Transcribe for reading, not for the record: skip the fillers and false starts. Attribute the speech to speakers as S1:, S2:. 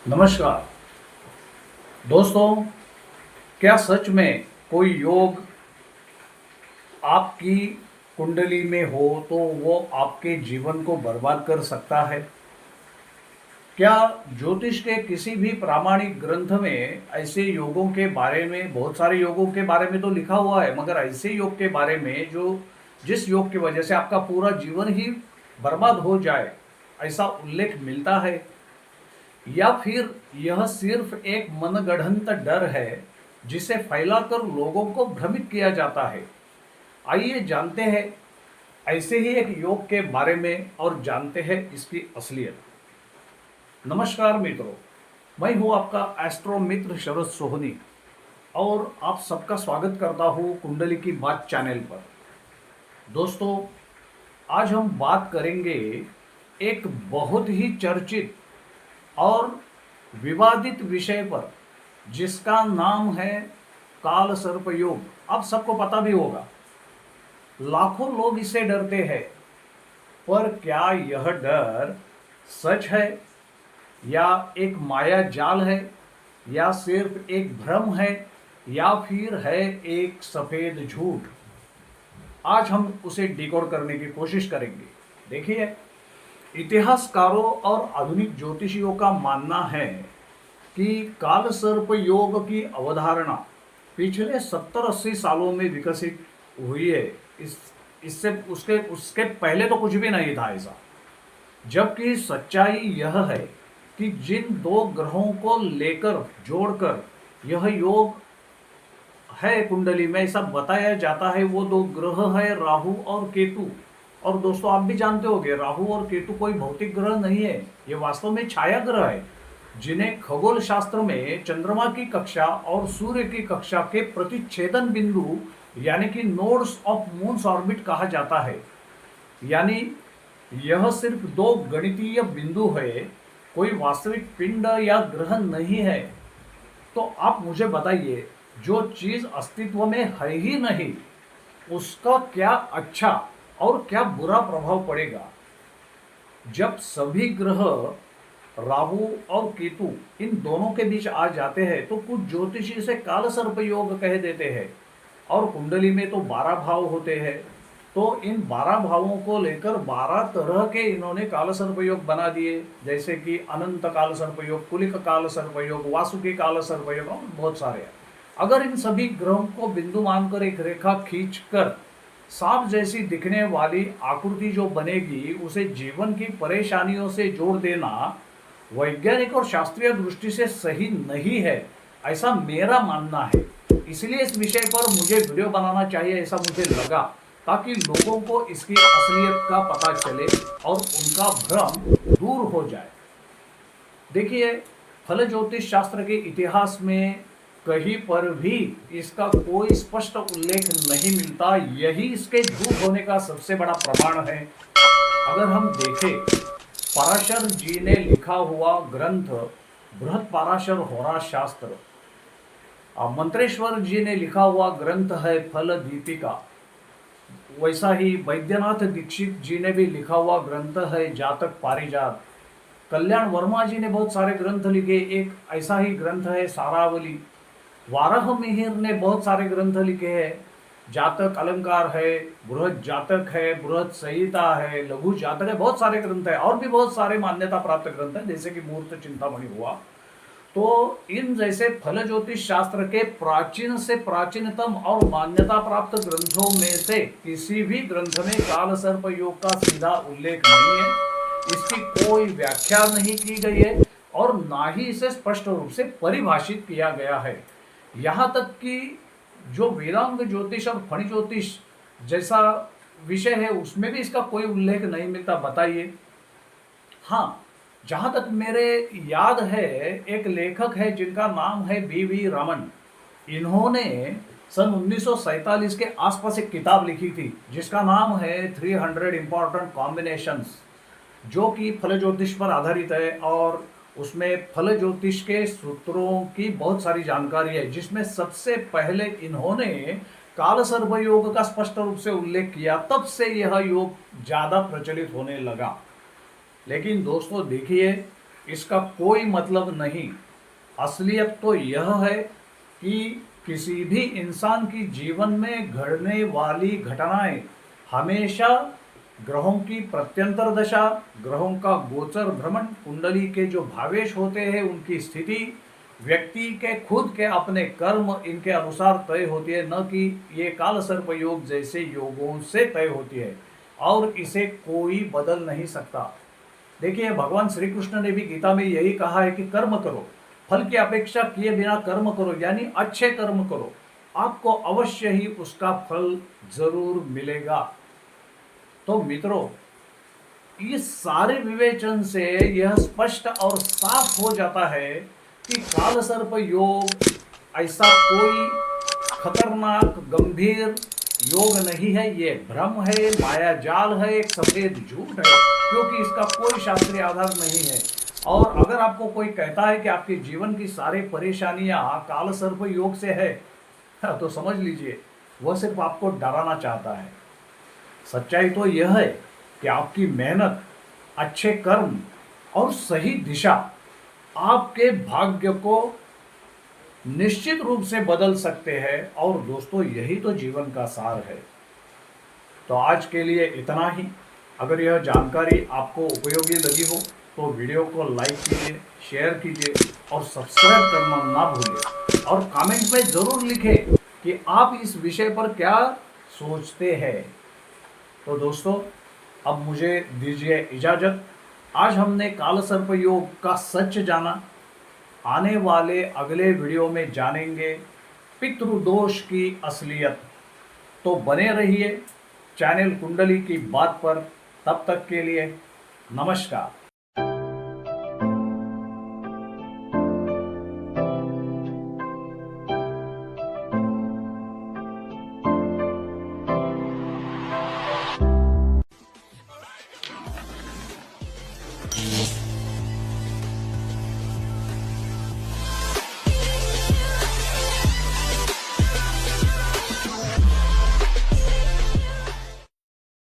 S1: नमस्कार दोस्तों, क्या सच में कोई योग आपकी कुंडली में हो तो वो आपके जीवन को बर्बाद कर सकता है? क्या ज्योतिष के किसी भी प्रामाणिक ग्रंथ में ऐसे योगों के बारे में, बहुत सारे योगों के बारे में तो लिखा हुआ है, मगर ऐसे योग के बारे में जो जिस योग की वजह से आपका पूरा जीवन ही बर्बाद हो जाए, ऐसा उल्लेख मिलता है? या फिर यह सिर्फ एक मनगढ़ंत डर है जिसे फैलाकर लोगों को भ्रमित किया जाता है? आइए जानते हैं ऐसे ही एक योग के बारे में और जानते हैं इसकी असलियत। नमस्कार मित्रों, मैं हूं आपका एस्ट्रो मित्र शरद सोहनी और आप सबका स्वागत करता हूं कुंडली की बात चैनल पर। दोस्तों, आज हम बात करेंगे एक बहुत ही चर्चित और विवादित विषय पर जिसका नाम है काल सर्प योग। आप सबको पता भी होगा, लाखों लोग इससे डरते हैं, पर क्या यह डर सच है या एक माया जाल है या सिर्फ एक भ्रम है या फिर है एक सफेद झूठ? आज हम उसे डिकोड करने की कोशिश करेंगे। देखिए, इतिहासकारों और आधुनिक ज्योतिषियों का मानना है कि काल सर्प योग की अवधारणा पिछले 70-80 सालों में विकसित हुई है। इससे उसके उसके पहले तो कुछ भी नहीं था ऐसा। जबकि सच्चाई यह है कि जिन दो ग्रहों को लेकर जोड़कर यह योग है कुंडली में, ऐसा बताया जाता है, वो दो ग्रह है राहु और केतु। और दोस्तों, आप भी जानते होंगे, राहु और केतु कोई भौतिक ग्रह नहीं है, ये वास्तव में छाया ग्रह है जिन्हें खगोल शास्त्र में चंद्रमा की कक्षा और सूर्य की कक्षा के प्रतिच्छेदन बिंदु यानी कि नोड्स ऑफ मून्स ऑर्बिट कहा जाता है। यानी यह सिर्फ दो गणितीय बिंदु है, कोई वास्तविक पिंड या ग्रह नहीं है। तो आप मुझे बताइए, जो चीज अस्तित्व में है ही नहीं, उसका क्या अच्छा और क्या बुरा प्रभाव पड़ेगा? जब सभी ग्रह राहु और केतु इन दोनों के बीच आ जाते हैं तो कुछ ज्योतिषी इसे काल सर्प योग कह देते हैं। और कुंडली में तो 12 भाव होते हैं, तो इन 12 भावों को लेकर 12 तरह के इन्होंने काल सर्प योग बना दिए, जैसे कि अनंत काल सर्प योग, कुलिक काल सर्प योग, वासुकी काल सर्प योग और बहुत सारे। अगर इन सभी ग्रहों को बिंदु मानकर एक रेखा खींचकर सांप जैसी दिखने वाली आकृति जो बनेगी, उसे जीवन की परेशानियों से जोड़ देना वैज्ञानिक और शास्त्रीय दृष्टि से सही नहीं है, ऐसा मेरा मानना है। इसलिए इस विषय पर मुझे वीडियो बनाना चाहिए, ऐसा मुझे लगा, ताकि लोगों को इसकी असलियत का पता चले और उनका भ्रम दूर हो जाए। देखिए, फल ज्योतिष शास्त्र के इतिहास में कहीं पर भी इसका कोई स्पष्ट उल्लेख नहीं मिलता। यही इसके झूठ होने का सबसे बड़ा प्रमाण है। अगर हम देखें, पराशर जी ने लिखा हुआ ग्रंथ बृहद पराशर होरा शास्त्र, मंत्रेश्वर जी ने लिखा हुआ ग्रंथ है फल दीपिका, वैसा ही वैद्यनाथ दीक्षित जी ने भी लिखा हुआ ग्रंथ है जातक पारिजात, कल्याण वर्मा जी ने बहुत सारे ग्रंथ लिखे, एक ऐसा ही ग्रंथ है सारावली, वाराह मिहिर ने बहुत सारे ग्रंथ लिखे हैं, जातक अलंकार है, बृहद जातक है, बृहद संहिता है, लघु जातक है, बहुत सारे ग्रंथ है और भी बहुत सारे मान्यता प्राप्त ग्रंथ है, जैसे कि मूर्त चिंतामणि हुआ। तो इन जैसे फल ज्योतिष शास्त्र के प्राचीन से प्राचीनतम और मान्यता प्राप्त ग्रंथों में से किसी भी ग्रंथ में काल सर्प योग का सीधा उल्लेख नहीं है, इसकी कोई व्याख्या नहीं की गई है और ना ही इसे स्पष्ट रूप से परिभाषित किया गया है। यहाँ तक कि जो वेदांग ज्योतिष और फण ज्योतिष जैसा विषय है, उसमें भी इसका कोई उल्लेख नहीं मिलता। बताइए। हाँ, जहाँ तक मेरे याद है, एक लेखक है जिनका नाम है बी रमन। इन्होंने सन 1947 के आसपास एक किताब लिखी थी जिसका नाम है 300 इम्पॉर्टेंट कॉम्बिनेशंस, जो कि फल ज्योतिष पर आधारित है और उसमें फल ज्योतिष के सूत्रों की बहुत सारी जानकारी है, जिसमें सबसे पहले इन्होंने काल सर्प योग का स्पष्ट रूप से उल्लेख किया। तब से यह योग ज़्यादा प्रचलित होने लगा। लेकिन दोस्तों देखिए, इसका कोई मतलब नहीं। असलियत तो यह है कि किसी भी इंसान की जीवन में घटने वाली घटनाएं हमेशा ग्रहों की प्रत्यंतर दशा, ग्रहों का गोचर भ्रमण, कुंडली के जो भावेश होते हैं उनकी स्थिति, व्यक्ति के खुद के अपने कर्म, इनके अनुसार तय होती है, न कि ये काल सर्प योग जैसे योगों से तय होती है, और इसे कोई बदल नहीं सकता। देखिए, भगवान श्री कृष्ण ने भी गीता में यही कहा है कि कर्म करो, फल की अपेक्षा किए बिना कर्म करो, यानी अच्छे कर्म करो, आपको अवश्य ही उसका फल जरूर मिलेगा। तो मित्रों, इस सारे विवेचन से यह स्पष्ट और साफ हो जाता है कि काल सर्प योग ऐसा कोई खतरनाक गंभीर योग नहीं है, ये भ्रम है, माया जाल है, एक सफेद झूठ है, क्योंकि इसका कोई शास्त्रीय आधार नहीं है। और अगर आपको कोई कहता है कि आपके जीवन की सारी परेशानियां काल सर्प योग से है, तो समझ लीजिए वह सिर्फ आपको डराना चाहता है। सच्चाई तो यह है कि आपकी मेहनत, अच्छे कर्म और सही दिशा आपके भाग्य को निश्चित रूप से बदल सकते हैं। और दोस्तों, यही तो जीवन का सार है। तो आज के लिए इतना ही। अगर यह जानकारी आपको उपयोगी लगी हो तो वीडियो को लाइक कीजिए, शेयर कीजिए और सब्सक्राइब करना ना भूलिए। और कमेंट में ज़रूर लिखें कि आप इस विषय पर क्या सोचते हैं। तो दोस्तों, अब मुझे दीजिए इजाज़त। आज हमने काल सर्प योग का सच जाना। आने वाले अगले वीडियो में जानेंगे पितृदोष की असलियत। तो बने रहिए चैनल कुंडली की बात पर। तब तक के लिए नमस्कार।